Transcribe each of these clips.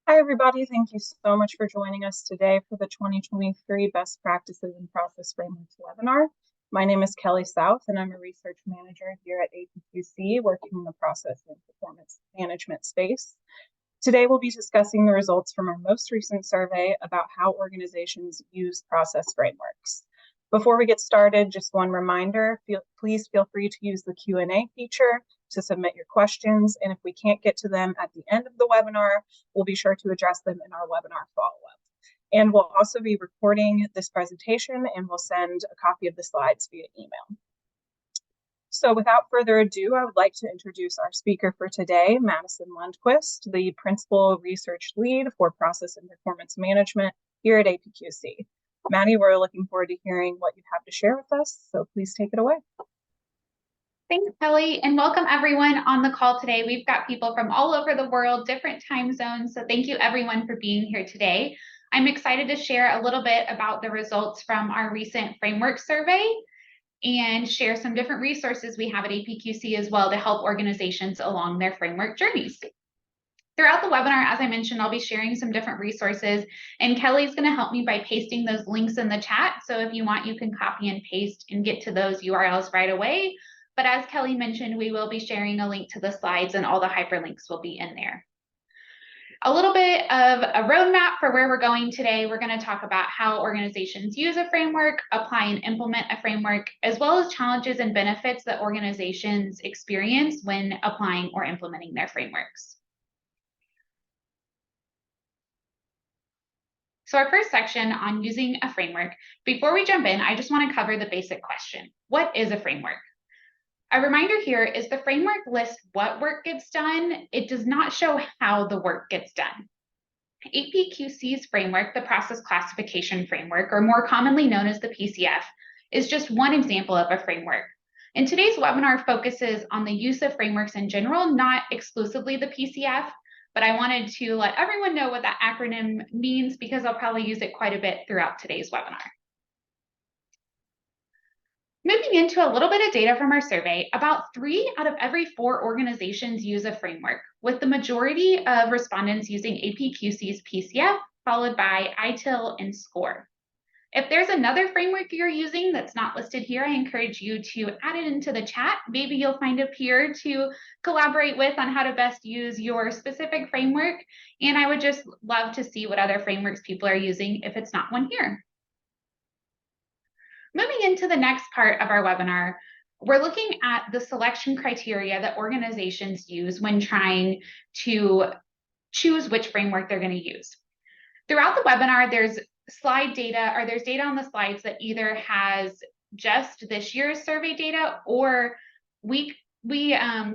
Hi, everybody. Thank you so much for joining us today for the 2023 Best Practices and Process Frameworks webinar. My name is Kelly South, and I'm a research manager here at APQC, working in the process and performance management space. Today, we'll be discussing the results from our most recent survey about how organizations use process frameworks. Before we get started, just one reminder, please feel free to use the Q&A feature to submit your questions, and if we can't get to them at the end of the webinar, we'll be sure to address them in our webinar follow-up. And we'll also be recording this presentation, and we'll send a copy of the slides via email. So without further ado, I would like to introduce our speaker for today, Madison Lundquist, the Principal Research Lead for Process and Performance Management here at APQC. Maddie, we're looking forward to hearing what you have to share with us, so please take it away. Thanks, Kelly, and welcome everyone on the call today. We've got people from all over the world, different time zones, so thank you everyone for being here today. I'm excited to share a little bit about the results from our recent framework survey and share some different resources we have at APQC as well to help organizations along their framework journeys. Throughout the webinar, as I mentioned, I'll be sharing some different resources, and Kelly's going to help me by pasting those links in the chat. So if you want, you can copy and paste and get to those URLs right away. But as Kelly mentioned, we will be sharing a link to the slides, and all the hyperlinks will be in there. A little bit of a roadmap for where we're going today. We're going to talk about how organizations use a framework, apply and implement a framework, as well as challenges and benefits that organizations experience when applying or implementing their frameworks. So our first section on using a framework, before we jump in, I just want to cover the basic question. What is a framework? A reminder here is the framework lists what work gets done. It does not show how the work gets done. APQC's framework, the Process Classification Framework, or more commonly known as the PCF, is just one example of a framework. And today's webinar focuses on the use of frameworks in general, not exclusively the PCF, but I wanted to let everyone know what that acronym means because I'll probably use it quite a bit throughout today's webinar. Moving into a little bit of data from our survey, about 3 out of every 4 organizations use a framework, with the majority of respondents using APQC's PCF, followed by ITIL and SCORE. If there's another framework you're using that's not listed here, I encourage you to add it into the chat. Maybe you'll find a peer to collaborate with on how to best use your specific framework. And I would just love to see what other frameworks people are using if it's not one here. Moving into the next part of our webinar, we're looking at the selection criteria that organizations use when trying to choose which framework they're going to use. Throughout the webinar, there's data on the slides that either has just this year's survey data, or we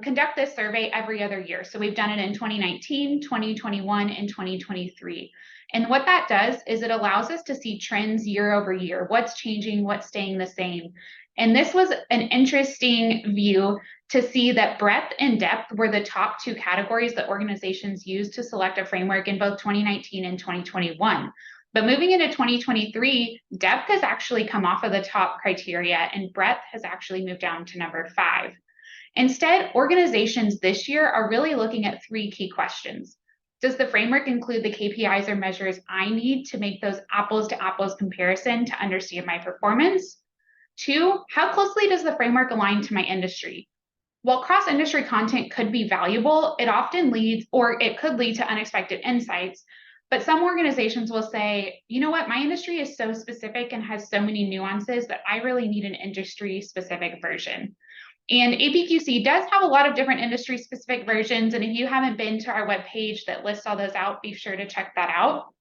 conduct this survey every other year. So we've done it in 2019, 2021, and 2023. And what that does is it allows us to see trends year over year, what's changing, what's staying the same. And this was an interesting view to see that breadth and depth were the top 2 categories that organizations used to select a framework in both 2019 and 2021. But moving into 2023, depth has actually come off of the top criteria and breadth has actually moved down to number 5. Instead, organizations this year are really looking at 3 key questions. Does the framework include the KPIs or measures I need to make those apples to apples comparison to understand my performance? 2, how closely does the framework align to my industry? While cross-industry content could be valuable, it often could lead to unexpected insights. But some organizations will say, you know what, my industry is so specific and has so many nuances that I really need an industry-specific version. And APQC does have a lot of different industry-specific versions, and if you haven't been to our webpage that lists all those out, be sure to check that out.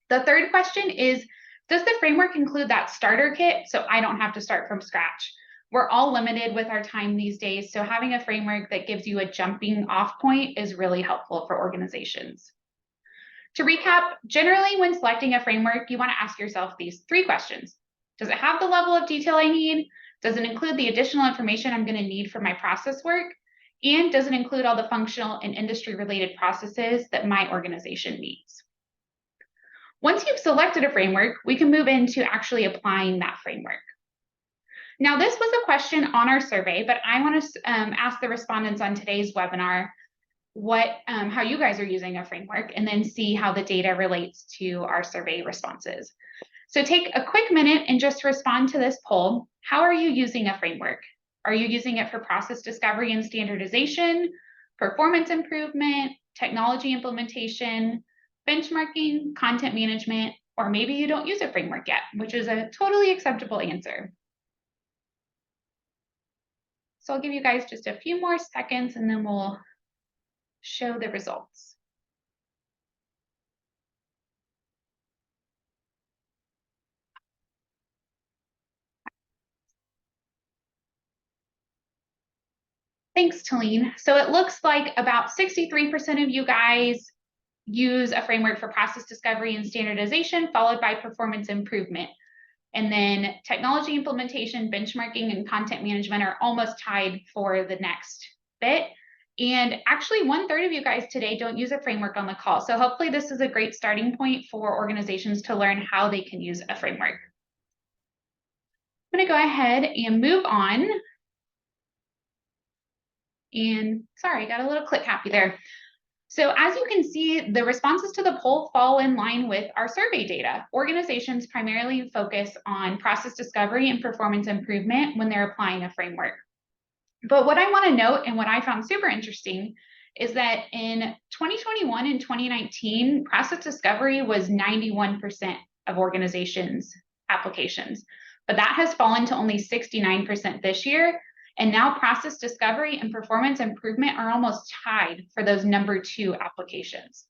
The third question is, does the framework include that starter kit so I don't have to start from scratch? We're all limited with our time these days, so having a framework that gives you a jumping off point is really helpful for organizations. To recap, generally when selecting a framework, you want to ask yourself these 3 questions. Does it have the level of detail I need? Does it include the additional information I'm going to need for my process work? And does it include all the functional and industry-related processes that my organization needs? Once you've selected a framework, we can move into actually applying that framework. Now, this was a question on our survey, but I want to ask the respondents on today's webinar, how you guys are using a framework, and then see how the data relates to our survey responses. So take a quick minute and just respond to this poll. How are you using a framework? Are you using it for process discovery and standardization, performance improvement, technology implementation, benchmarking, content management, or maybe you don't use a framework yet, which is a totally acceptable answer. So I'll give you guys just a few more seconds and then we'll show the results. Thanks, Talene. So it looks like about 63% of you guys use a framework for process discovery and standardization, followed by performance improvement. And then technology implementation, benchmarking, and content management are almost tied for the next bit. And actually 1/3 of you guys today don't use a framework on the call. So hopefully this is a great starting point for organizations to learn how they can use a framework. I'm gonna go ahead and move on. And sorry, got a little click happy there. So as you can see, the responses to the poll fall in line with our survey data. Organizations primarily focus on process discovery and performance improvement when they're applying a framework. But what I want to note, and what I found super interesting, is that in 2021 and 2019, process discovery was 91% of organizations' applications. But that has fallen to only 69% this year. And now process discovery and performance improvement are almost tied for those number 2 applications.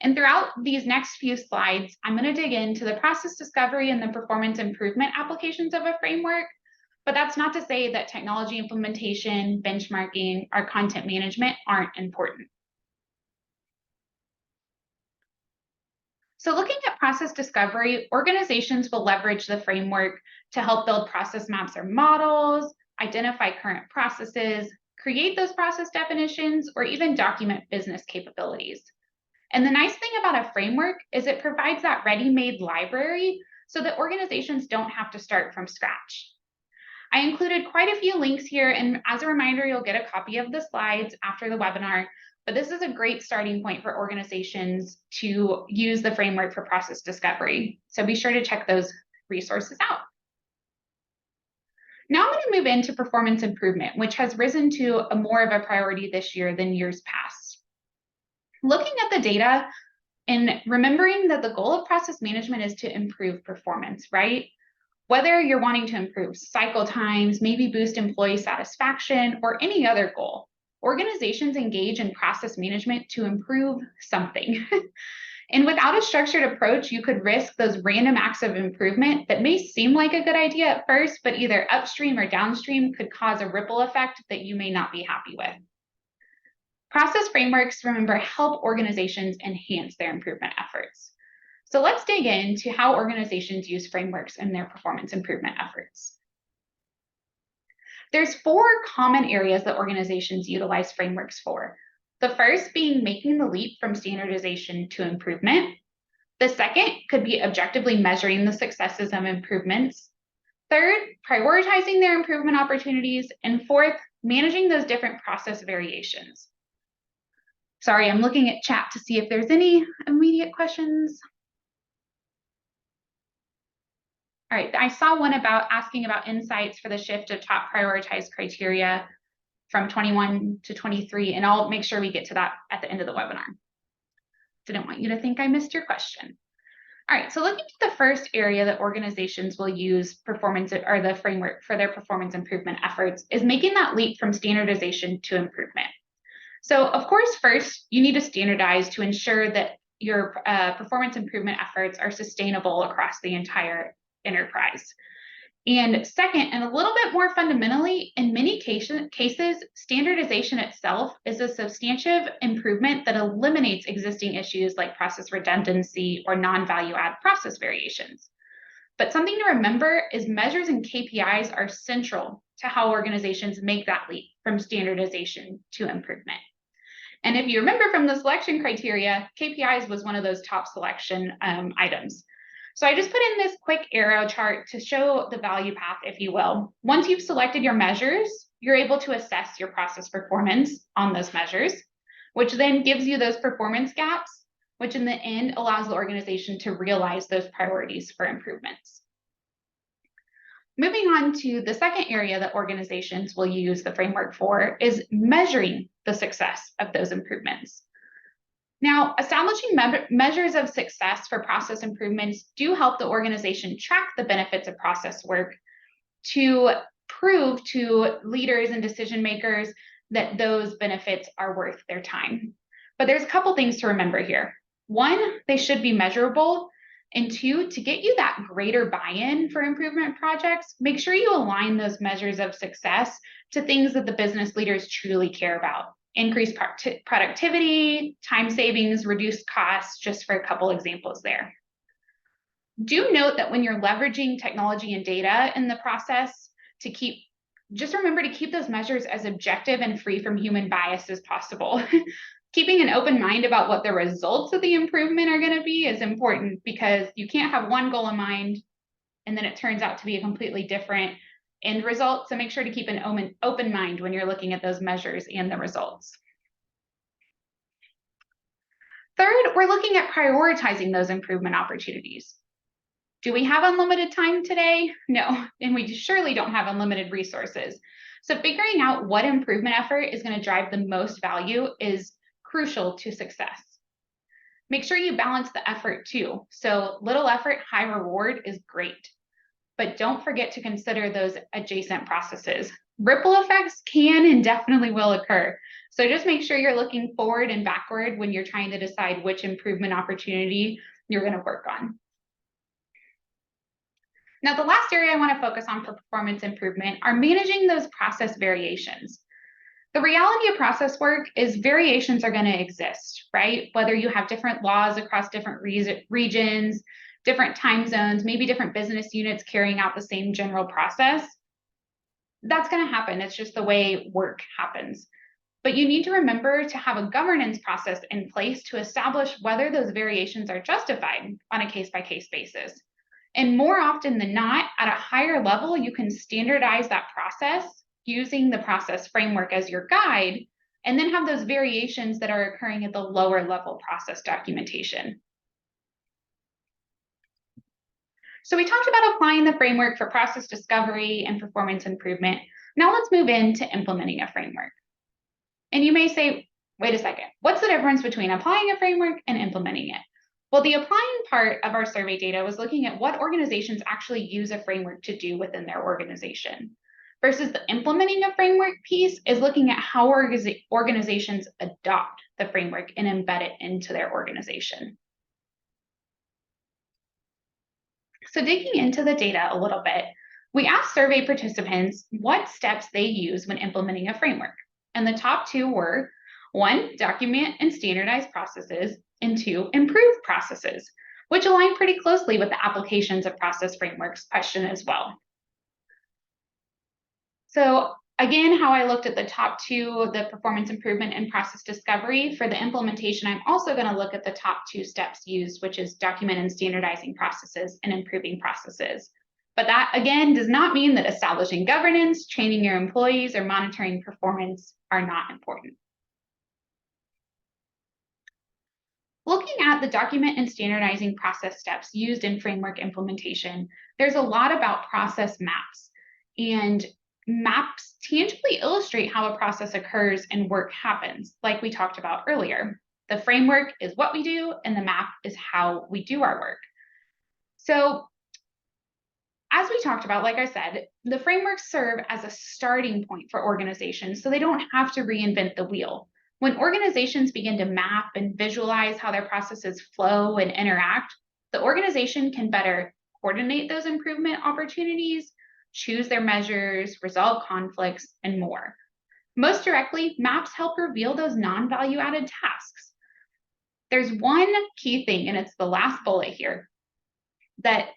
And throughout these next few slides, I'm going to dig into the process discovery and the performance improvement applications of a framework. But that's not to say that technology implementation, benchmarking, or content management aren't important. So looking at process discovery, organizations will leverage the framework to help build process maps or models, identify current processes, create those process definitions, or even document business capabilities. And the nice thing about a framework is it provides that ready-made library so that organizations don't have to start from scratch. I included quite a few links here, and as a reminder, you'll get a copy of the slides after the webinar, but this is a great starting point for organizations to use the framework for process discovery. So be sure to check those resources out. Now I'm going to move into performance improvement, which has risen to more of a priority this year than years past. Looking at the data and remembering that the goal of process management is to improve performance, right? Whether you're wanting to improve cycle times, maybe boost employee satisfaction, or any other goal, organizations engage in process management to improve something. And without a structured approach, you could risk those random acts of improvement that may seem like a good idea at first, but either upstream or downstream could cause a ripple effect that you may not be happy with. Process frameworks, remember, help organizations enhance their improvement efforts. So let's dig into how organizations use frameworks in their performance improvement efforts. There's 4 common areas that organizations utilize frameworks for. The first being making the leap from standardization to improvement. The second could be objectively measuring the successes of improvements. Third, prioritizing their improvement opportunities. And fourth, managing those different process variations. Sorry, I'm looking at chat to see if there's any immediate questions. All right, I saw one asking about insights for the shift of top prioritized criteria from 21 to 23, and I'll make sure we get to that at the end of the webinar. Didn't want you to think I missed your question. All right, so looking at the first area that organizations will use performance or the framework for their performance improvement efforts is making that leap from standardization to improvement. So of course, first, you need to standardize to ensure that your performance improvement efforts are sustainable across the entire enterprise. And second, and a little bit more fundamentally, in many cases, standardization itself is a substantive improvement that eliminates existing issues like process redundancy or non-value add process variations. But something to remember is measures and KPIs are central to how organizations make that leap from standardization to improvement. And if you remember from the selection criteria, KPIs was one of those top selection items. So I just put in this quick arrow chart to show the value path, if you will. Once you've selected your measures, you're able to assess your process performance on those measures. which then gives you those performance gaps, which in the end allows the organization to realize those priorities for improvements. Moving on to the second area that organizations will use the framework for is measuring the success of those improvements. Now, establishing measures of success for process improvements do help the organization track the benefits of process work to prove to leaders and decision makers that those benefits are worth their time. But there's a couple things to remember here. One, they should be measurable. And two, to get you that greater buy-in for improvement projects, make sure you align those measures of success to things that the business leaders truly care about. Increased productivity, time savings, reduced costs, just for a couple examples there. Do note that when you're leveraging technology and data in the process, just remember to keep those measures as objective and free from human bias as possible. Keeping an open mind about what the results of the improvement are going to be is important, because you can't have one goal in mind and then it turns out to be a completely different end result. So make sure to keep an open mind when you're looking at those measures and the results. Third, we're looking at prioritizing those improvement opportunities. Do we have unlimited time today? No, and we surely don't have unlimited resources. So figuring out what improvement effort is going to drive the most value is crucial to success. Make sure you balance the effort too. So little effort, high reward is great, but don't forget to consider those adjacent processes. Ripple effects can and definitely will occur. So just make sure you're looking forward and backward when you're trying to decide which improvement opportunity you're going to work on. Now, the last area I want to focus on for performance improvement are managing those process variations. The reality of process work is variations are going to exist, right? Whether you have different laws across different regions, different time zones, maybe different business units carrying out the same general process, that's going to happen. It's just the way work happens. But you need to remember to have a governance process in place to establish whether those variations are justified on a case-by-case basis. And more often than not, at a higher level, you can standardize that process using the process framework as your guide, and then have those variations that are occurring at the lower level process documentation. So we talked about applying the framework for process discovery and performance improvement. Now let's move into implementing a framework. And you may say, wait a second, what's the difference between applying a framework and implementing it? Well, the applying part of our survey data was looking at what organizations actually use a framework to do within their organization, versus the implementing a framework piece is looking at how organizations adopt the framework and embed it into their organization. So digging into the data a little bit, we asked survey participants what steps they use when implementing a framework. And the top two were, 1, document and standardize processes, and 2, improve processes, which align pretty closely with the applications of process frameworks question as well. So again, how I looked at the top two, the performance improvement and process discovery, for the implementation, I'm also going to look at the top 2 steps used, which is document and standardizing processes and improving processes. But that, again, does not mean that establishing governance, training your employees, or monitoring performance are not important. Looking at the document and standardizing process steps used in framework implementation, there's a lot about process maps. And maps tangibly illustrate how a process occurs and work happens, like we talked about earlier. The framework is what we do, and the map is how we do our work. So as we talked about, like I said, the frameworks serve as a starting point for organizations so they don't have to reinvent the wheel. When organizations begin to map and visualize how their processes flow and interact, the organization can better coordinate those improvement opportunities, choose their measures, resolve conflicts, and more. Most directly, maps help reveal those non-value added tasks. There's one key thing, and it's the last bullet here, that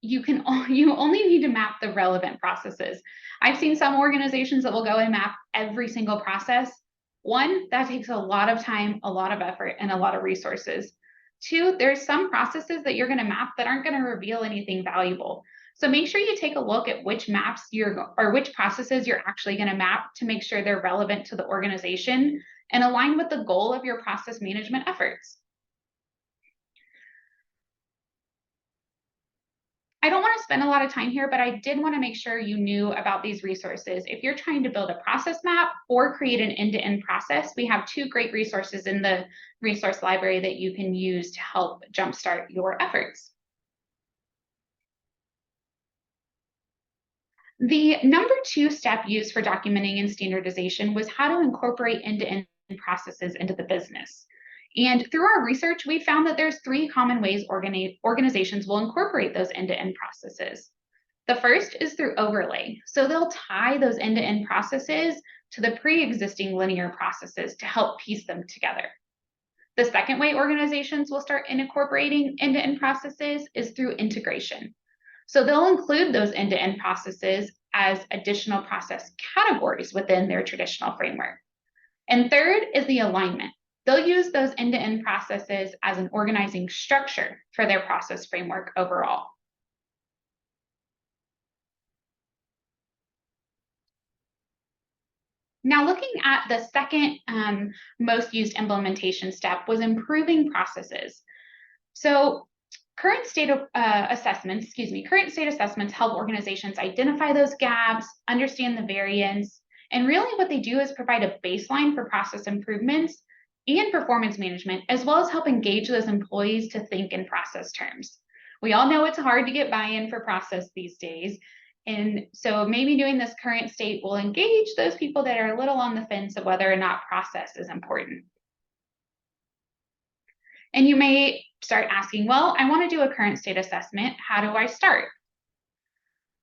you only need to map the relevant processes. I've seen some organizations that will go and map every single process. 1, that takes a lot of time, a lot of effort, and a lot of resources. 2, there's some processes that you're going to map that aren't going to reveal anything valuable. So make sure you take a look at which maps which processes you're actually going to map to make sure they're relevant to the organization and align with the goal of your process management efforts. I don't want to spend a lot of time here, but I did want to make sure you knew about these resources. If you're trying to build a process map or create an end-to-end process, we have 2 great resources in the resource library that you can use to help jumpstart your efforts. The number 2 step used for documenting and standardization was how to incorporate end-to-end processes into the business. And through our research, we found that there's 3 common ways organizations will incorporate those end-to-end processes. The first is through overlay. So they'll tie those end-to-end processes to the pre-existing linear processes to help piece them together. The second way organizations will start incorporating end-to-end processes is through integration. So they'll include those end-to-end processes as additional process categories within their traditional framework. And third is the alignment. They'll use those end-to-end processes as an organizing structure for their process framework overall. Now, looking at the second most used implementation step was improving processes. So current state assessments help organizations identify those gaps, understand the variance, and really what they do is provide a baseline for process improvements and performance management, as well as help engage those employees to think in process terms. We all know it's hard to get buy-in for process these days. And so maybe doing this current state will engage those people that are a little on the fence of whether or not process is important. And you may start asking, well, I want to do a current state assessment. How do I start?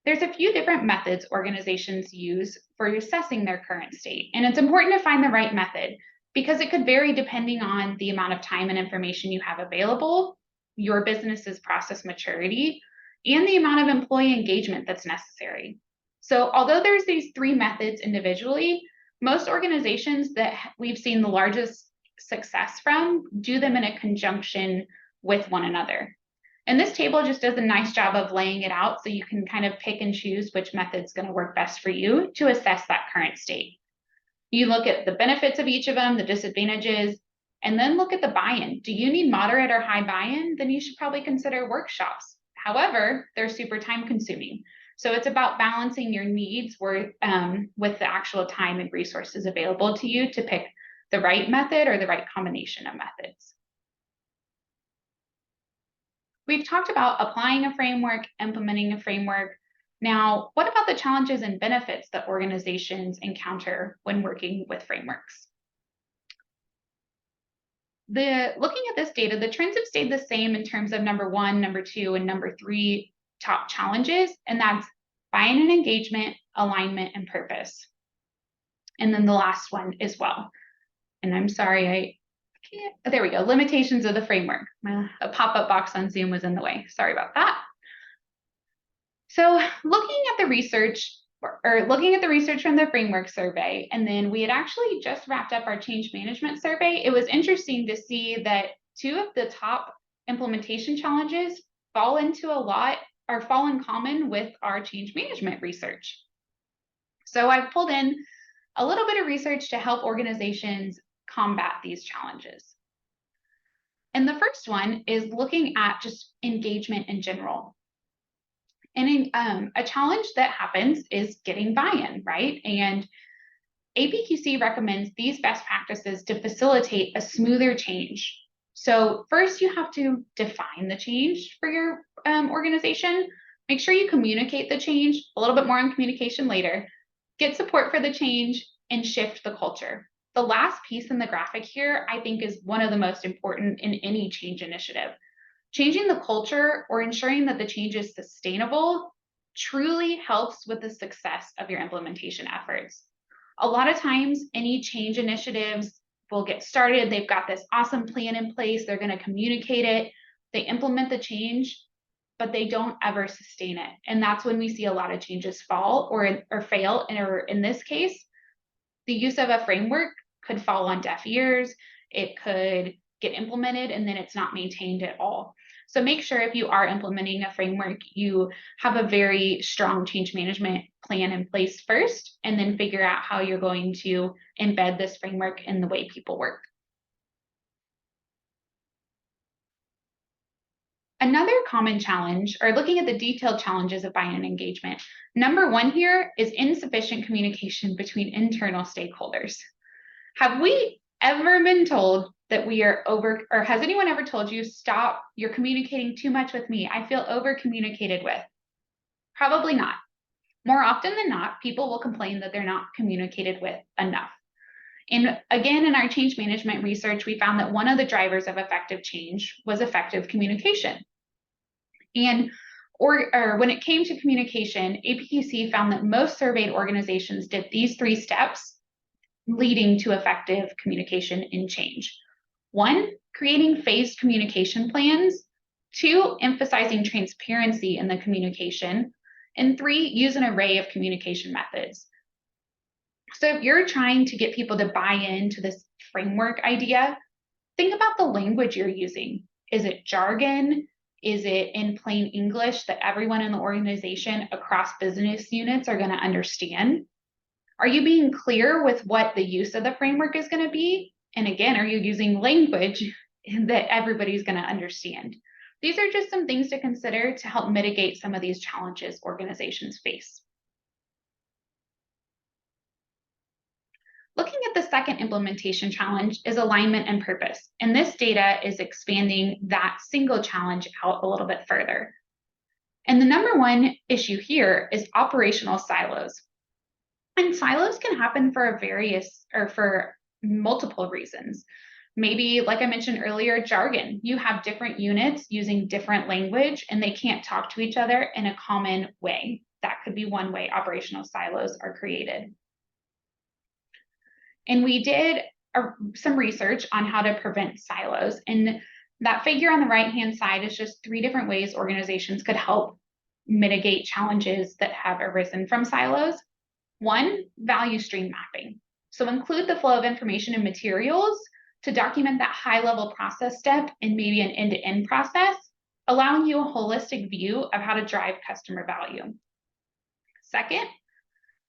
There's a few different methods organizations use for assessing their current state. And it's important to find the right method because it could vary depending on the amount of time and information you have available, your business's process maturity, and the amount of employee engagement that's necessary. So although there's these 3 methods individually, most organizations that we've seen the largest success from do them in a conjunction with one another. And this table just does a nice job of laying it out so you can kind of pick and choose which method's going to work best for you to assess that current state. You look at the benefits of each of them, the disadvantages, and then look at the buy-in. Do you need moderate or high buy-in? Then you should probably consider workshops. However, they're super time consuming. So it's about balancing your needs with the actual time and resources available to you to pick the right method or the right combination of methods. We've talked about applying a framework, implementing a framework. Now, what about the challenges and benefits that organizations encounter when working with frameworks? Looking at this data, the trends have stayed the same in terms of number 1, number 2, and number 3 top challenges, and that's buy-in and engagement, alignment, and purpose. And then the last one as well. And I'm sorry, there we go, limitations of the framework. A pop-up box on Zoom was in the way. Sorry about that. So looking at the research from the framework survey, and then we had actually just wrapped up our change management survey, it was interesting to see that 2 of the top implementation challenges fall in common with our change management research. So I've pulled in a little bit of research to help organizations combat these challenges. And the first one is looking at just engagement in general. And a challenge that happens is getting buy-in, right? And APQC recommends these best practices to facilitate a smoother change. So first, you have to define the change for your organization. Make sure you communicate the change, a little bit more on communication later. Get support for the change and shift the culture. The last piece in the graphic here, I think, is one of the most important in any change initiative. Changing the culture or ensuring that the change is sustainable truly helps with the success of your implementation efforts. A lot of times, any change initiatives will get started. They've got this awesome plan in place. They're going to communicate it. They implement the change, but they don't ever sustain it. And that's when we see a lot of changes fall or fail. Or in this case, the use of a framework could fall on deaf ears. It could get implemented and then it's not maintained at all. So make sure if you are implementing a framework, you have a very strong change management plan in place first, and then figure out how you're going to embed this framework in the way people work. Another common challenge, or looking at the detailed challenges of buy-in engagement, number one here is insufficient communication between internal stakeholders. Have we ever been told that we are over, or has anyone ever told you, stop, you're communicating too much with me, I feel over communicated with? Probably not. More often than not, people will complain that they're not communicated with enough. And again, in our change management research, we found that one of the drivers of effective change was effective communication. And when it came to communication, APQC found that most surveyed organizations did these 3 steps leading to effective communication in change. 1, creating phased communication plans. 2, emphasizing transparency in the communication. And 3, use an array of communication methods. So if you're trying to get people to buy into this framework idea, think about the language you're using. Is it jargon? Is it in plain English that everyone in the organization across business units are going to understand? Are you being clear with what the use of the framework is going to be? And again, are you using language that everybody's going to understand? These are just some things to consider to help mitigate some of these challenges organizations face. Looking at the second implementation challenge is alignment and purpose. And this data is expanding that single challenge out a little bit further. And the number one issue here is operational silos. And silos can happen for for multiple reasons. Maybe, like I mentioned earlier, jargon. You have different units using different language and they can't talk to each other in a common way. That could be one way operational silos are created. And we did some research on how to prevent silos. And that figure on the right-hand side is just 3 different ways organizations could help mitigate challenges that have arisen from silos. 1, value stream mapping. So include the flow of information and materials to document that high-level process step and maybe an end-to-end process, allowing you a holistic view of how to drive customer value. Second,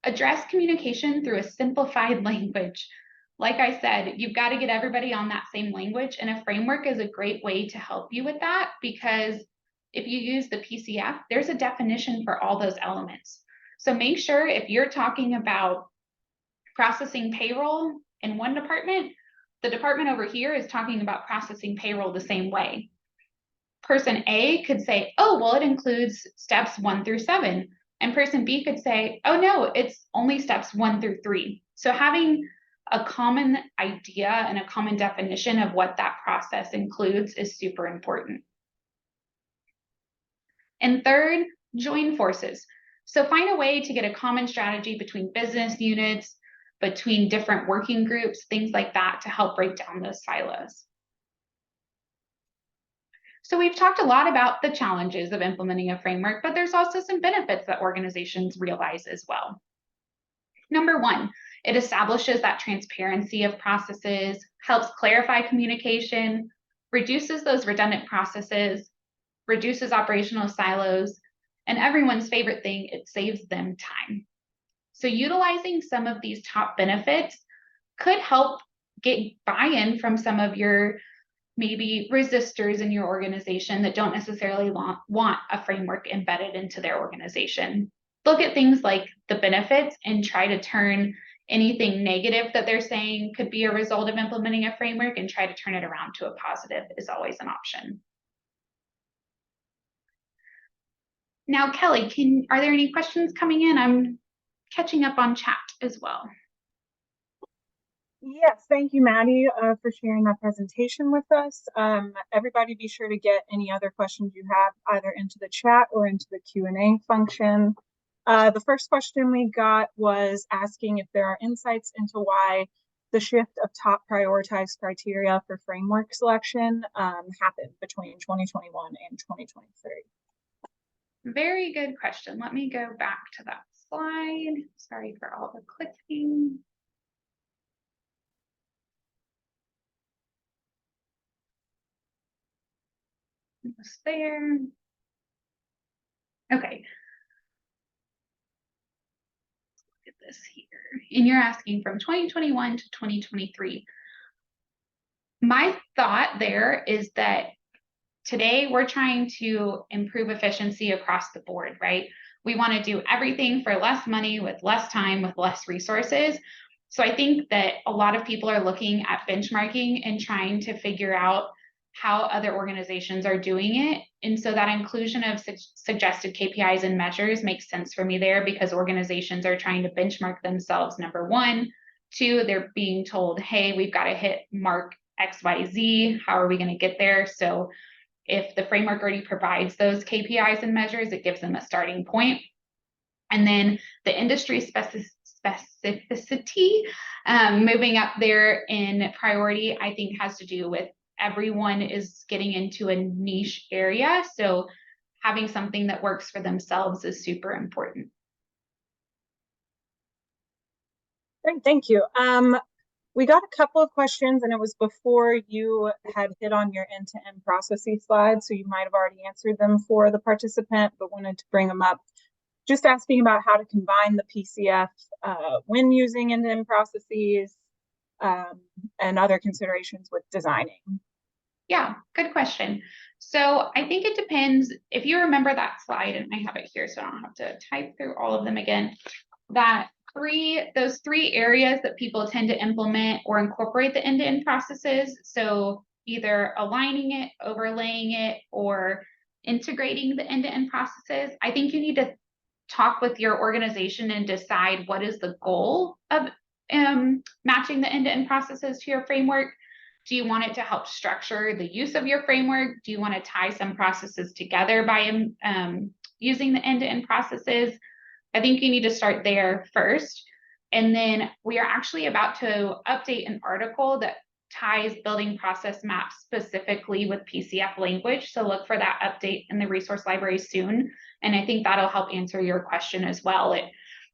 address communication through a simplified language. Like I said, you've got to get everybody on that same language, and a framework is a great way to help you with that, because if you use the PCF, there's a definition for all those elements. So make sure if you're talking about processing payroll in one department, the department over here is talking about processing payroll the same way. Person A could say, oh, well, it includes steps 1 through 7. And person B could say, oh, no, it's only steps 1 through 3. So having a common idea and a common definition of what that process includes is super important. And third, join forces. So find a way to get a common strategy between business units, between different working groups, things like that, to help break down those silos. So we've talked a lot about the challenges of implementing a framework, but there's also some benefits that organizations realize as well. Number 1, it establishes that transparency of processes, helps clarify communication, reduces those redundant processes, reduces operational silos, and everyone's favorite thing, it saves them time. So utilizing some of these top benefits could help get buy-in from some of your maybe resistors in your organization that don't necessarily want a framework embedded into their organization. Look at things like the benefits and try to turn anything negative that they're saying could be a result of implementing a framework and try to turn it around to a positive is always an option. Now, Kelly, are there any questions coming in? I'm catching up on chat as well. Yes, thank you, Maddie, for sharing that presentation with us. Everybody be sure to get any other questions you have either into the chat or into the Q&A function. The first question we got was asking if there are insights into why the shift of top prioritized criteria for framework selection happened between 2021 and 2023. Very good question. Let me go back to that slide. Sorry for all the clicking. Almost there. Okay. Look at this here. And you're asking from 2021 to 2023. My thought there is that today we're trying to improve efficiency across the board, right? We want to do everything for less money, with less time, with less resources. So I think that a lot of people are looking at benchmarking and trying to figure out how other organizations are doing it. And so that inclusion of suggested KPIs and measures makes sense for me there, because organizations are trying to benchmark themselves, number one. Two, they're being told, hey, we've got to hit mark XYZ. How are we going to get there? So if the framework already provides those KPIs and measures, it gives them a starting point. And then the industry specificity, moving up there in priority, I think has to do with everyone is getting into a niche area. So having something that works for themselves is super important. Great, thank you. We got a couple of questions, and it was before you had hit on your end-to-end processes slide, so you might have already answered them for the participant, but wanted to bring them up. Just asking about how to combine the PCF when using end-to-end processes and other considerations with designing. Yeah, good question. So I think it depends. If you remember that slide, and I have it here, so I don't have to type through all of them again, those three areas that people tend to implement or incorporate the end-to-end processes. So either aligning it, overlaying it, or integrating the end-to-end processes. I think you need to talk with your organization and decide what is the goal of matching the end-to-end processes to your framework. Do you want it to help structure the use of your framework? Do you want to tie some processes together by using the end-to-end processes? I think you need to start there first. And then we are actually about to update an article that ties building process maps specifically with PCF language. So look for that update in the resource library soon. And I think that'll help answer your question as well.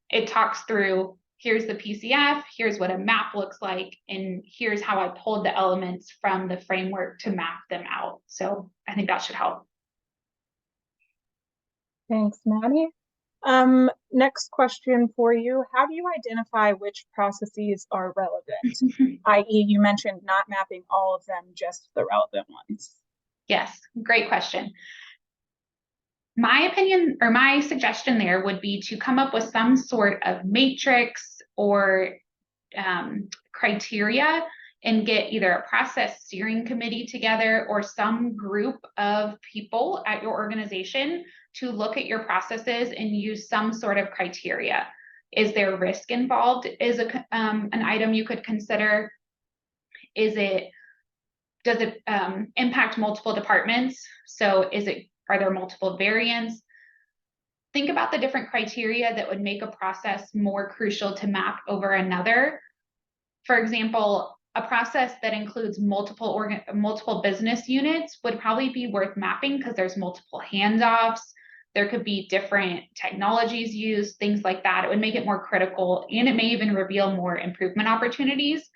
It talks through, here's the PCF, here's what a map looks like, and here's how I pulled the elements from the framework to map them out. So I think that should help. Thanks, Maddie. Next question for you. How do you identify which processes are relevant? i.e., you mentioned not mapping all of them, just the relevant ones. Yes, great question. My opinion or my suggestion there would be to come up with some sort of matrix or criteria and get either a process steering committee together or some group of people at your organization to look at your processes and use some sort of criteria. Is there risk involved? Is an item you could consider? Does it impact multiple departments? So are there multiple variants? Think about the different criteria that would make a process more crucial to map over another. For example, a process that includes multiple business units would probably be worth mapping because there's multiple handoffs. There could be different technologies used, things like that. It would make it more critical, and it may even reveal more improvement opportunities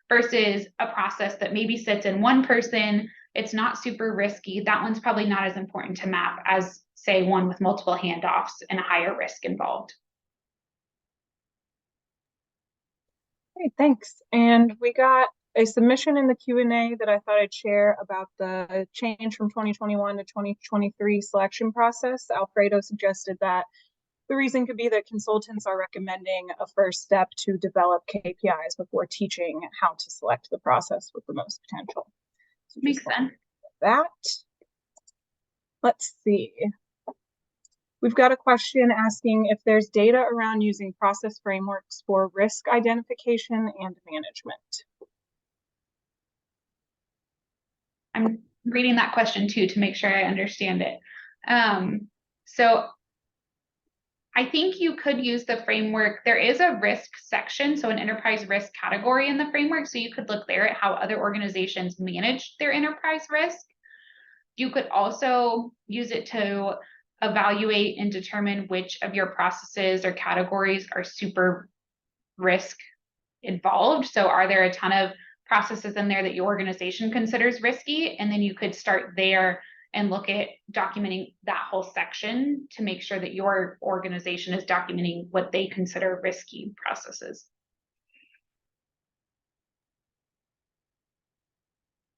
versus a process that maybe sits in one person. It's not super risky. That one's probably not as important to map as, say, one with multiple handoffs and a higher risk involved. Great, thanks. And we got a submission in the Q&A that I thought I'd share about the change from 2021 to 2023 selection process. Alfredo suggested that the reason could be that consultants are recommending a first step to develop KPIs before teaching how to select the process with the most potential. So makes sense. That. Let's see. We've got a question asking if there's data around using process frameworks for risk identification and management. I'm reading that question too to make sure I understand it. So I think you could use the framework. There is a risk section, so an enterprise risk category in the framework. So you could look there at how other organizations manage their enterprise risk. You could also use it to evaluate and determine which of your processes or categories are super risk involved. So are there a ton of processes in there that your organization considers risky? And then you could start there and look at documenting that whole section to make sure that your organization is documenting what they consider risky processes.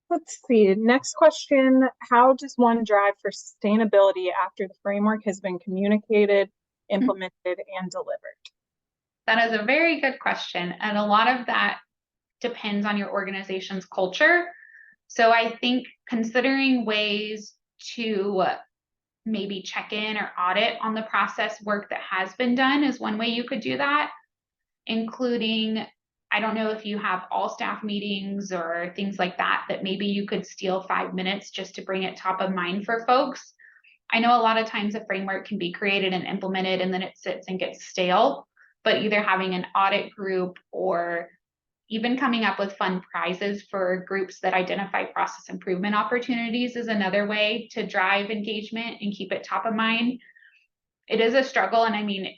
Let's see. Next question. How does one drive for sustainability after the framework has been communicated, implemented, and delivered? That is a very good question. And a lot of that depends on your organization's culture. So I think considering ways to maybe check in or audit on the process work that has been done is one way you could do that, including, I don't know if you have all staff meetings or things like that, that maybe you could steal 5 minutes just to bring it top of mind for folks. I know a lot of times a framework can be created and implemented and then it sits and gets stale, but either having an audit group or even coming up with fun prizes for groups that identify process improvement opportunities is another way to drive engagement and keep it top of mind. It is a struggle, and I mean,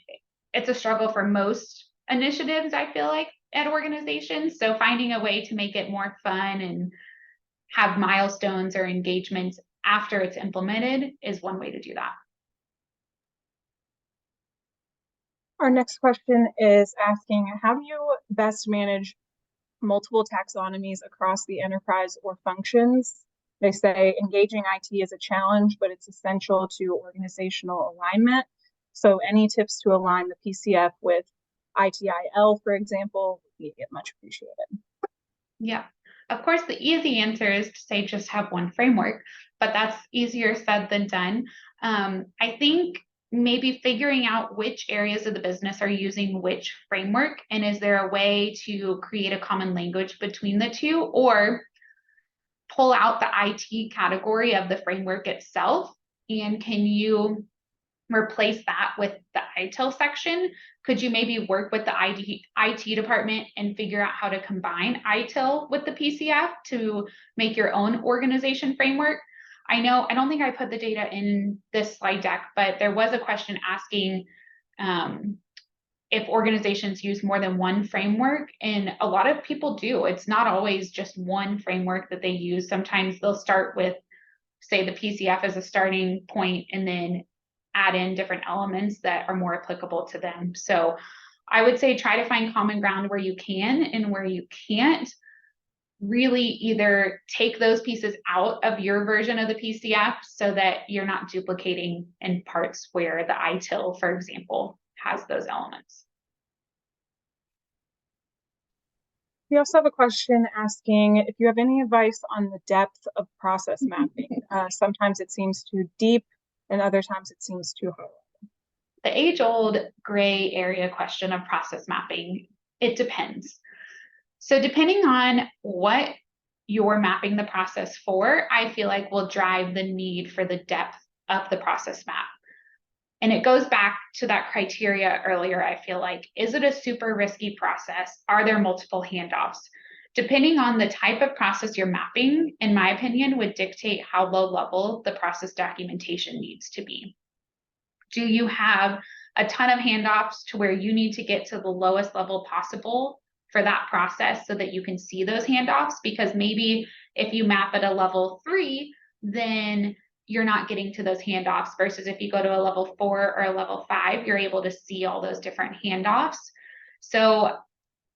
it's a struggle for most initiatives, I feel like, at organizations. So finding a way to make it more fun and have milestones or engagements after it's implemented is one way to do that. Our next question is asking, how do you best manage multiple taxonomies across the enterprise or functions? They say engaging IT is a challenge, but it's essential to organizational alignment. So any tips to align the PCF with ITIL, for example, would be much appreciated. Yeah, of course, the easy answer is to say just have one framework, but that's easier said than done. I think maybe figuring out which areas of the business are using which framework, and is there a way to create a common language between the two, or pull out the IT category of the framework itself, and can you replace that with the ITIL section? Could you maybe work with the IT department and figure out how to combine ITIL with the PCF to make your own organization framework? I know, I don't think I put the data in this slide deck, but there was a question asking if organizations use more than one framework, and a lot of people do. It's not always just one framework that they use. Sometimes they'll start with, say, the PCF as a starting point and then add in different elements that are more applicable to them. So I would say try to find common ground where you can, and where you can't, really either take those pieces out of your version of the PCF so that you're not duplicating in parts where the ITIL, for example, has those elements. We also have a question asking if you have any advice on the depth of process mapping. Sometimes it seems too deep, and other times it seems too high. The age-old gray area question of process mapping, it depends. So depending on what you're mapping the process for, I feel like will drive the need for the depth of the process map. And it goes back to that criteria earlier, I feel like. Is it a super risky process? Are there multiple handoffs? Depending on the type of process you're mapping, in my opinion, would dictate how low level the process documentation needs to be. Do you have a ton of handoffs to where you need to get to the lowest level possible for that process so that you can see those handoffs? Because maybe if you map at a level 3, then you're not getting to those handoffs, versus if you go to a level 4 or a level 5, you're able to see all those different handoffs. So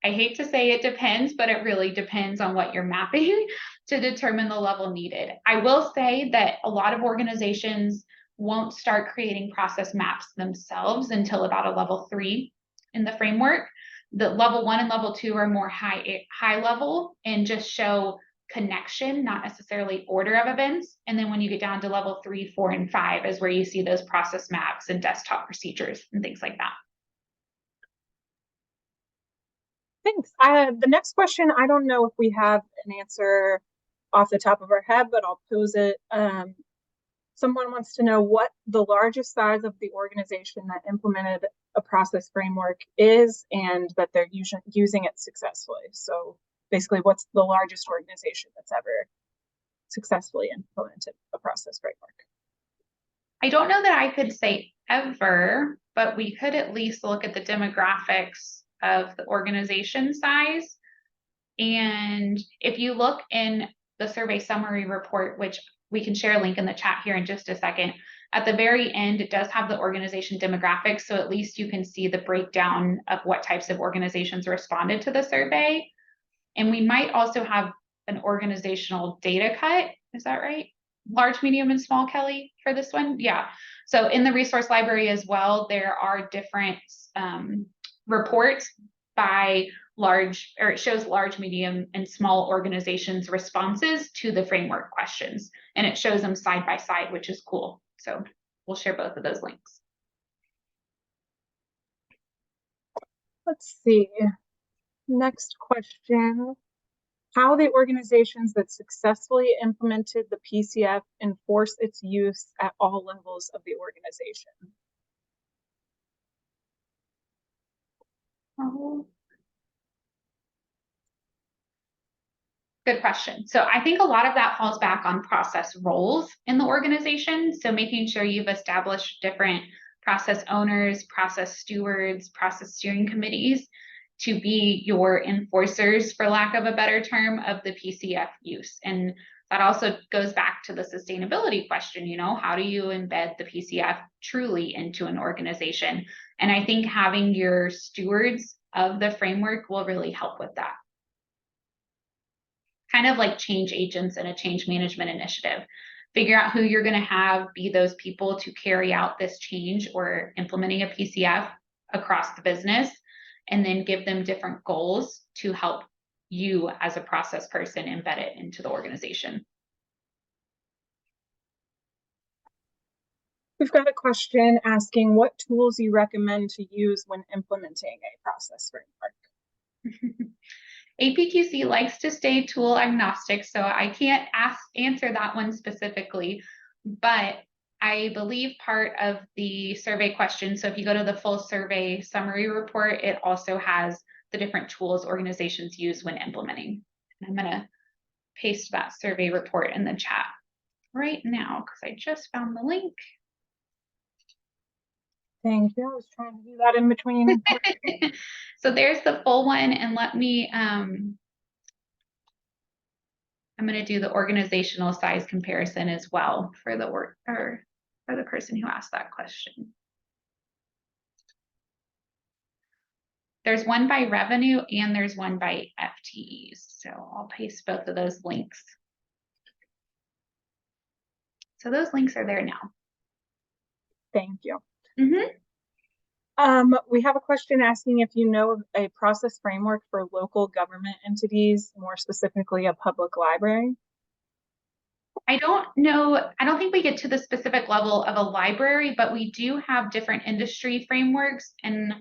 I hate to say it depends, but it really depends on what you're mapping to determine the level needed. I will say that a lot of organizations won't start creating process maps themselves until about a level 3 in the framework. The level 1 and level 2 are more high level and just show connection, not necessarily order of events. And then when you get down to level 3, 4, and 5 is where you see those process maps and desktop procedures and things like that. Thanks. The next question, I don't know if we have an answer off the top of our head, but I'll pose it. Someone wants to know what the largest size of the organization that implemented a process framework is, and that they're using it successfully. So basically, what's the largest organization that's ever successfully implemented a process framework? I don't know that I could say ever, but we could at least look at the demographics of the organization size. And if you look in the survey summary report, which we can share a link in the chat here in just a second. At the very end, it does have the organization demographics, so at least you can see the breakdown of what types of organizations responded to the survey. And we might also have an organizational data cut. Is that right? Large, medium, and small, Kelly, for this one? Yeah. So in the resource library as well, there are different reports by large, or it shows large, medium, and small organizations' responses to the framework questions. And it shows them side by side, which is cool. So we'll share both of those links. Let's see. Next question. How the organizations that successfully implemented the PCF enforce its use at all levels of the organization? Good question. So I think a lot of that falls back on process roles in the organization. So making sure you've established different process owners, process stewards, process steering committees to be your enforcers, for lack of a better term, of the PCF use. And that also goes back to the sustainability question, you know, how do you embed the PCF truly into an organization? And I think having your stewards of the framework will really help with that. Kind of like change agents in a change management initiative. Figure out who you're going to have be those people to carry out this change or implementing a PCF across the business, and then give them different goals to help you as a process person embed it into the organization. We've got a question asking what tools you recommend to use when implementing a process framework. APQC likes to stay tool agnostic, so I can't answer that one specifically, but I believe part of the survey question, so if you go to the full survey summary report, it also has the different tools organizations use when implementing. And I'm going to paste that survey report in the chat right now because I just found the link. Thank you. I was trying to do that in between. So there's the full one, and let me, I'm going to do the organizational size comparison as well for the work, or for the person who asked that question. There's one by revenue and there's one by FTEs. So I'll paste both of those links. So those links are there now. Thank you. Mm-hmm. We have a question asking if you know of a process framework for local government entities, more specifically a public library. I don't know. I don't think we get to the specific level of a library, but we do have different industry frameworks, and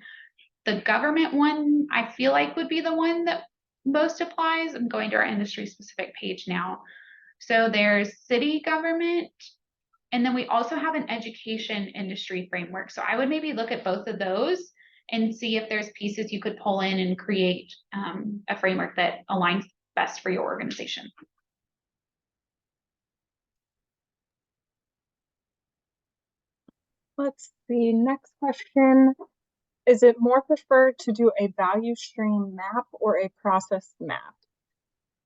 the government one, I feel like, would be the one that most applies. I'm going to our industry specific page now. So there's city government, and then we also have an education industry framework. So I would maybe look at both of those and see if there's pieces you could pull in and create a framework that aligns best for your organization. Let's see, next question. Is it more preferred to do a value stream map or a process map?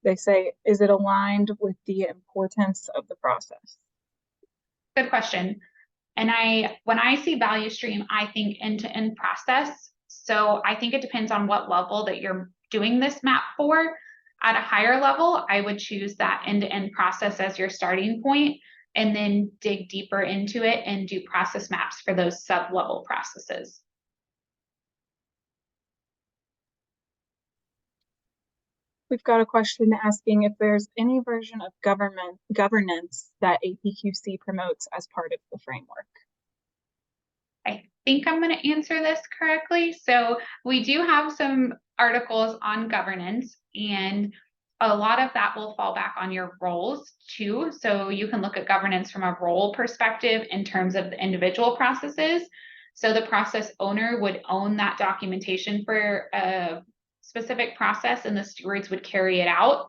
They say, is it aligned with the importance of the process? Good question. And when I see value stream, I think end-to-end process. So I think it depends on what level that you're doing this map for. At a higher level, I would choose that end-to-end process as your starting point, and then dig deeper into it and do process maps for those sub-level processes. We've got a question asking if there's any version of governance that APQC promotes as part of the framework. I think I'm going to answer this correctly. So we do have some articles on governance, and a lot of that will fall back on your roles too. So you can look at governance from a role perspective in terms of the individual processes. So the process owner would own that documentation for a specific process, and the stewards would carry it out.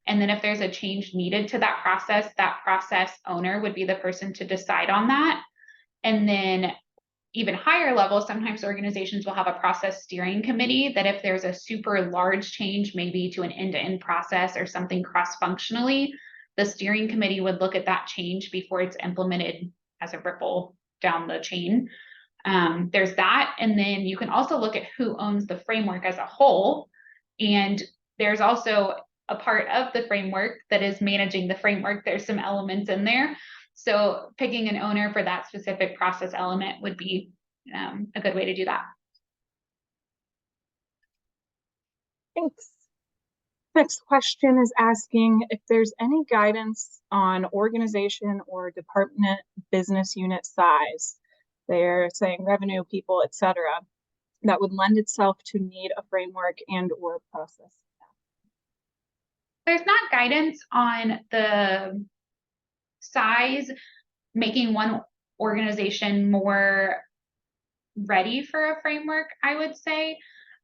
And then if there's a change needed to that process owner would be the person to decide on that. And then even higher level, sometimes organizations will have a process steering committee that if there's a super large change, maybe to an end-to-end process or something cross-functionally, The steering committee would look at that change before it's implemented as a ripple down the chain. There's that. And then you can also look at who owns the framework as a whole. And there's also a part of the framework that is managing the framework. There's some elements in there. So picking an owner for that specific process element would be a good way to do that. Thanks. Next question is asking if there's any guidance on organization or department business unit size. They're saying revenue, people, etc., that would lend itself to need a framework and or process. There's not guidance on the size making one organization more ready for a framework, I would say.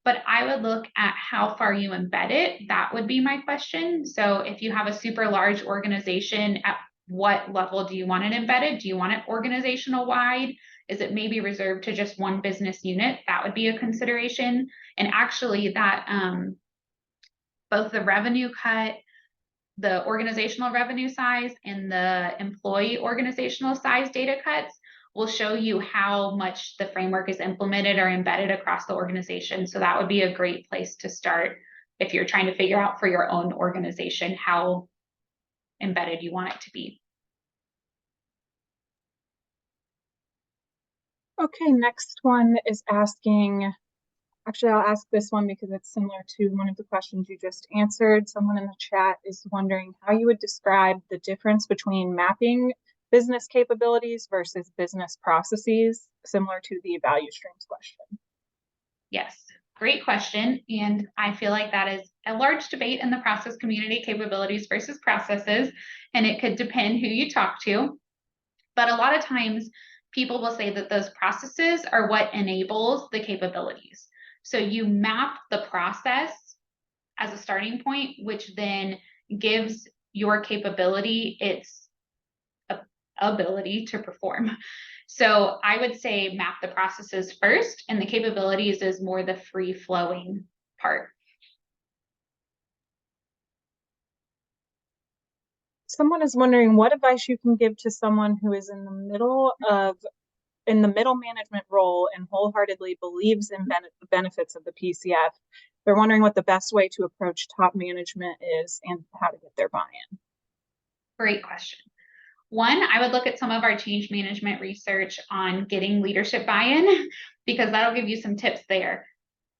But I would look at how far you embed it. That would be my question. So if you have a super large organization, at what level do you want it embedded? Do you want it organizational wide? Is it maybe reserved to just one business unit? That would be a consideration. And actually that both the revenue cut, the organizational revenue size, and the employee organizational size data cuts will show you how much the framework is implemented or embedded across the organization. So that would be a great place to start if you're trying to figure out for your own organization how embedded you want it to be. Okay, next one is asking, actually I'll ask this one because it's similar to one of the questions you just answered. Someone in the chat is wondering how you would describe the difference between mapping business capabilities versus business processes, similar to the value streams question. Yes, great question. And I feel like that is a large debate in the process community, capabilities versus processes, and it could depend who you talk to. But a lot of times people will say that those processes are what enables the capabilities. So you map the process as a starting point, which then gives your capability its ability to perform. So I would say map the processes first, and the capabilities is more the free flowing part. Someone is wondering what advice you can give to someone who is in the middle management role and wholeheartedly believes in the benefits of the PCF. They're wondering what the best way to approach top management is and how to get their buy-in. Great question. One, I would look at some of our change management research on getting leadership buy-in, because that'll give you some tips there.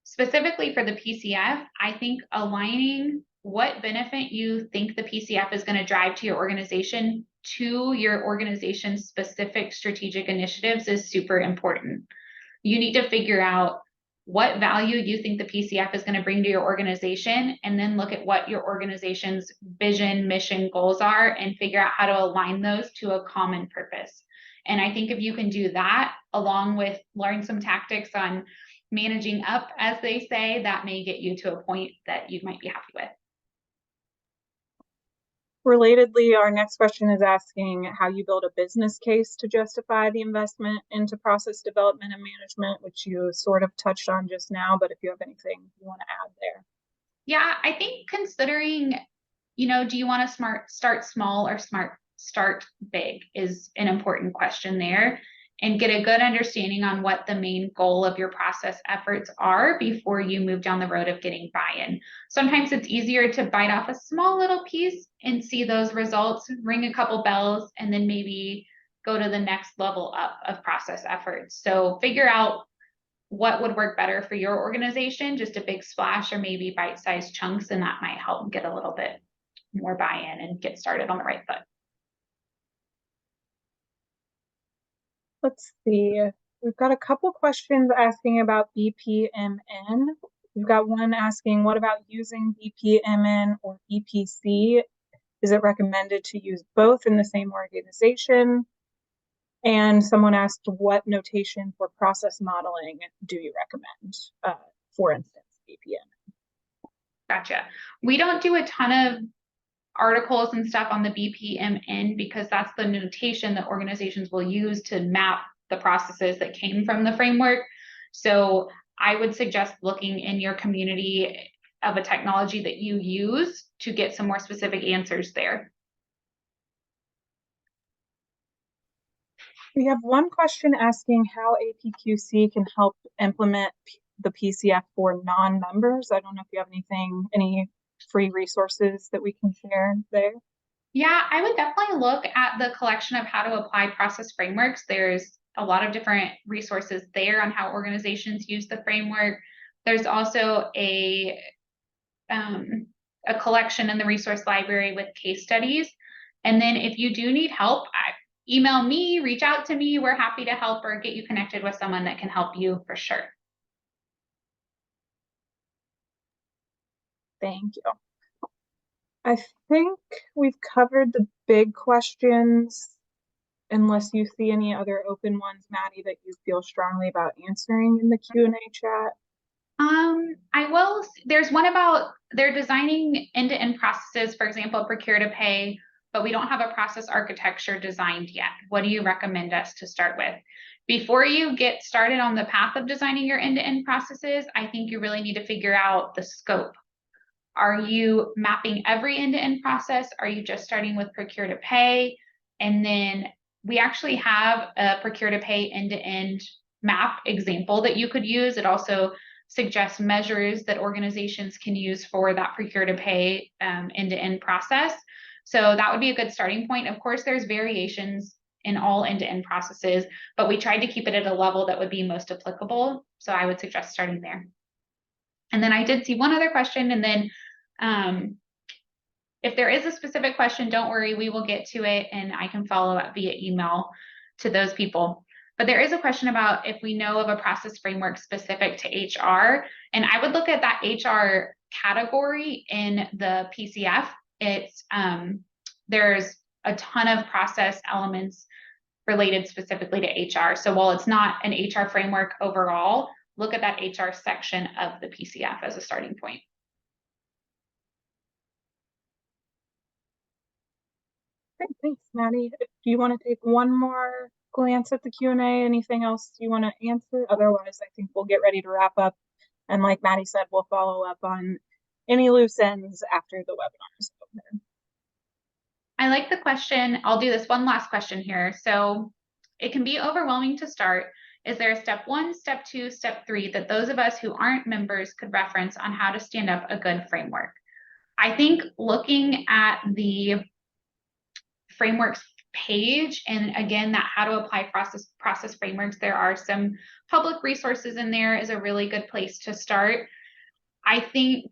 Specifically for the PCF, I think aligning what benefit you think the PCF is going to drive to your organization to your organization's specific strategic initiatives is super important. You need to figure out what value you think the PCF is going to bring to your organization, and then look at what your organization's vision, mission, goals are, and figure out how to align those to a common purpose. And I think if you can do that, along with learn some tactics on managing up, as they say, that may get you to a point that you might be happy with. Relatedly, our next question is asking how you build a business case to justify the investment into process development and management, which you sort of touched on just now, but if you have anything you want to add there. Yeah, I think considering, do you want to start small or start big is an important question there, and get a good understanding on what the main goal of your process efforts are before you move down the road of getting buy-in. Sometimes it's easier to bite off a small little piece and see those results, ring a couple bells, and then maybe go to the next level up of process efforts. So figure out what would work better for your organization, just a big splash or maybe bite-sized chunks, and that might help get a little bit more buy-in and get started on the right foot. Let's see. We've got a couple questions asking about BPMN. We've got one asking, what about using BPMN or EPC? Is it recommended to use both in the same organization? And someone asked, what notation for process modeling do you recommend? For instance, BPMN. Gotcha. We don't do a ton of articles and stuff on the BPMN because that's the notation that organizations will use to map the processes that came from the framework. So I would suggest looking in your community of a technology that you use to get some more specific answers there. We have one question asking how APQC can help implement the PCF for non-members. I don't know if you have any free resources that we can share there. Yeah, I would definitely look at the collection of how to apply process frameworks. There's a lot of different resources there on how organizations use the framework. There's also a collection in the resource library with case studies. And then if you do need help, email me, reach out to me. We're happy to help or get you connected with someone that can help you for sure. Thank you. I think we've covered the big questions, unless you see any other open ones, Maddie, that you feel strongly about answering in the Q&A chat. There's one about they're designing end-to-end processes, for example, procure to pay, but we don't have a process architecture designed yet. What do you recommend us to start with? Before you get started on the path of designing your end-to-end processes, I think you really need to figure out the scope. Are you mapping every end-to-end process? Are you just starting with procure to pay? And then we actually have a procure to pay end-to-end map example that you could use. It also suggests measures that organizations can use for that procure to pay end-to-end process. So that would be a good starting point. Of course, there's variations in all end-to-end processes, but we tried to keep it at a level that would be most applicable. So I would suggest starting there. And then I did see one other question, and then if there is a specific question, don't worry, we will get to it and I can follow up via email to those people. But there is a question about if we know of a process framework specific to HR, and I would look at that HR category in the PCF. It's there's a ton of process elements related specifically to HR. So while it's not an HR framework overall, look at that HR section of the PCF as a starting point. Great, thanks, Maddie. Do you want to take one more glance at the Q&A? Anything else you want to answer? Otherwise, I think we'll get ready to wrap up. And like Maddie said, we'll follow up on any loose ends after the webinar is over. I like the question. I'll do this one last question here. So it can be overwhelming to start. Is there a step 1, step 2, step 3 that those of us who aren't members could reference on how to stand up a good framework? I think looking at the frameworks page, and again, that how to apply process frameworks, there are some public resources in there, is a really good place to start. I feel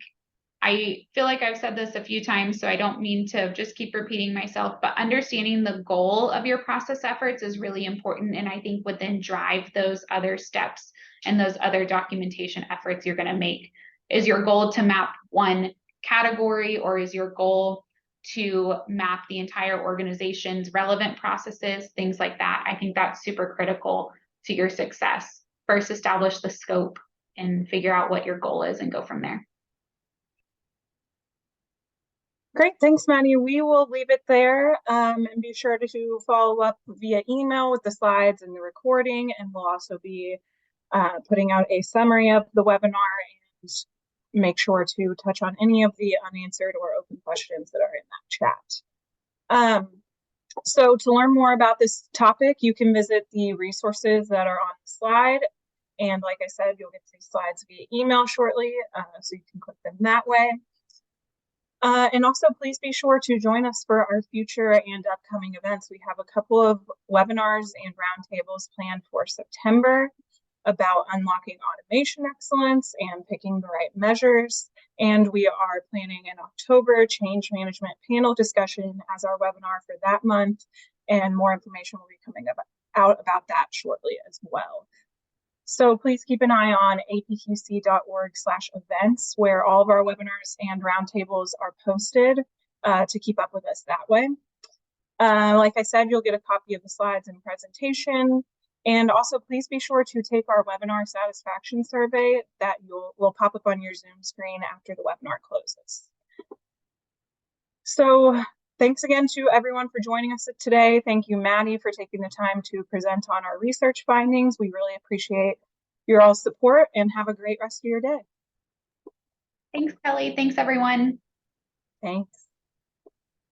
like I've said this a few times, so I don't mean to just keep repeating myself, but understanding the goal of your process efforts is really important, and I think would then drive those other steps and those other documentation efforts you're going to make. Is your goal to map one category, or is your goal to map the entire organization's relevant processes, things like that? I think that's super critical to your success. First, establish the scope and figure out what your goal is and go from there. Great, thanks, Maddie. We will leave it there, and be sure to follow up via email with the slides and the recording, and we'll also be putting out a summary of the webinar, and make sure to touch on any of the unanswered or open questions that are in that chat. So to learn more about this topic, you can visit the resources that are on the slide. And like I said, you'll get these slides via email shortly, so you can click them that way. And also, please be sure to join us for our future and upcoming events. We have a couple of webinars and roundtables planned for September about unlocking automation excellence and picking the right measures. And we are planning an October change management panel discussion as our webinar for that month. And more information will be coming out about that shortly as well. So please keep an eye on apqc.org/events, where all of our webinars and roundtables are posted to keep up with us that way. Like I said, you'll get a copy of the slides and presentation. And also, please be sure to take our webinar satisfaction survey that will pop up on your Zoom screen after the webinar closes. So thanks again to everyone for joining us today. Thank you, Maddie, for taking the time to present on our research findings. We really appreciate your all's support, and have a great rest of your day. Thanks, Kelly. Thanks, everyone. Thanks.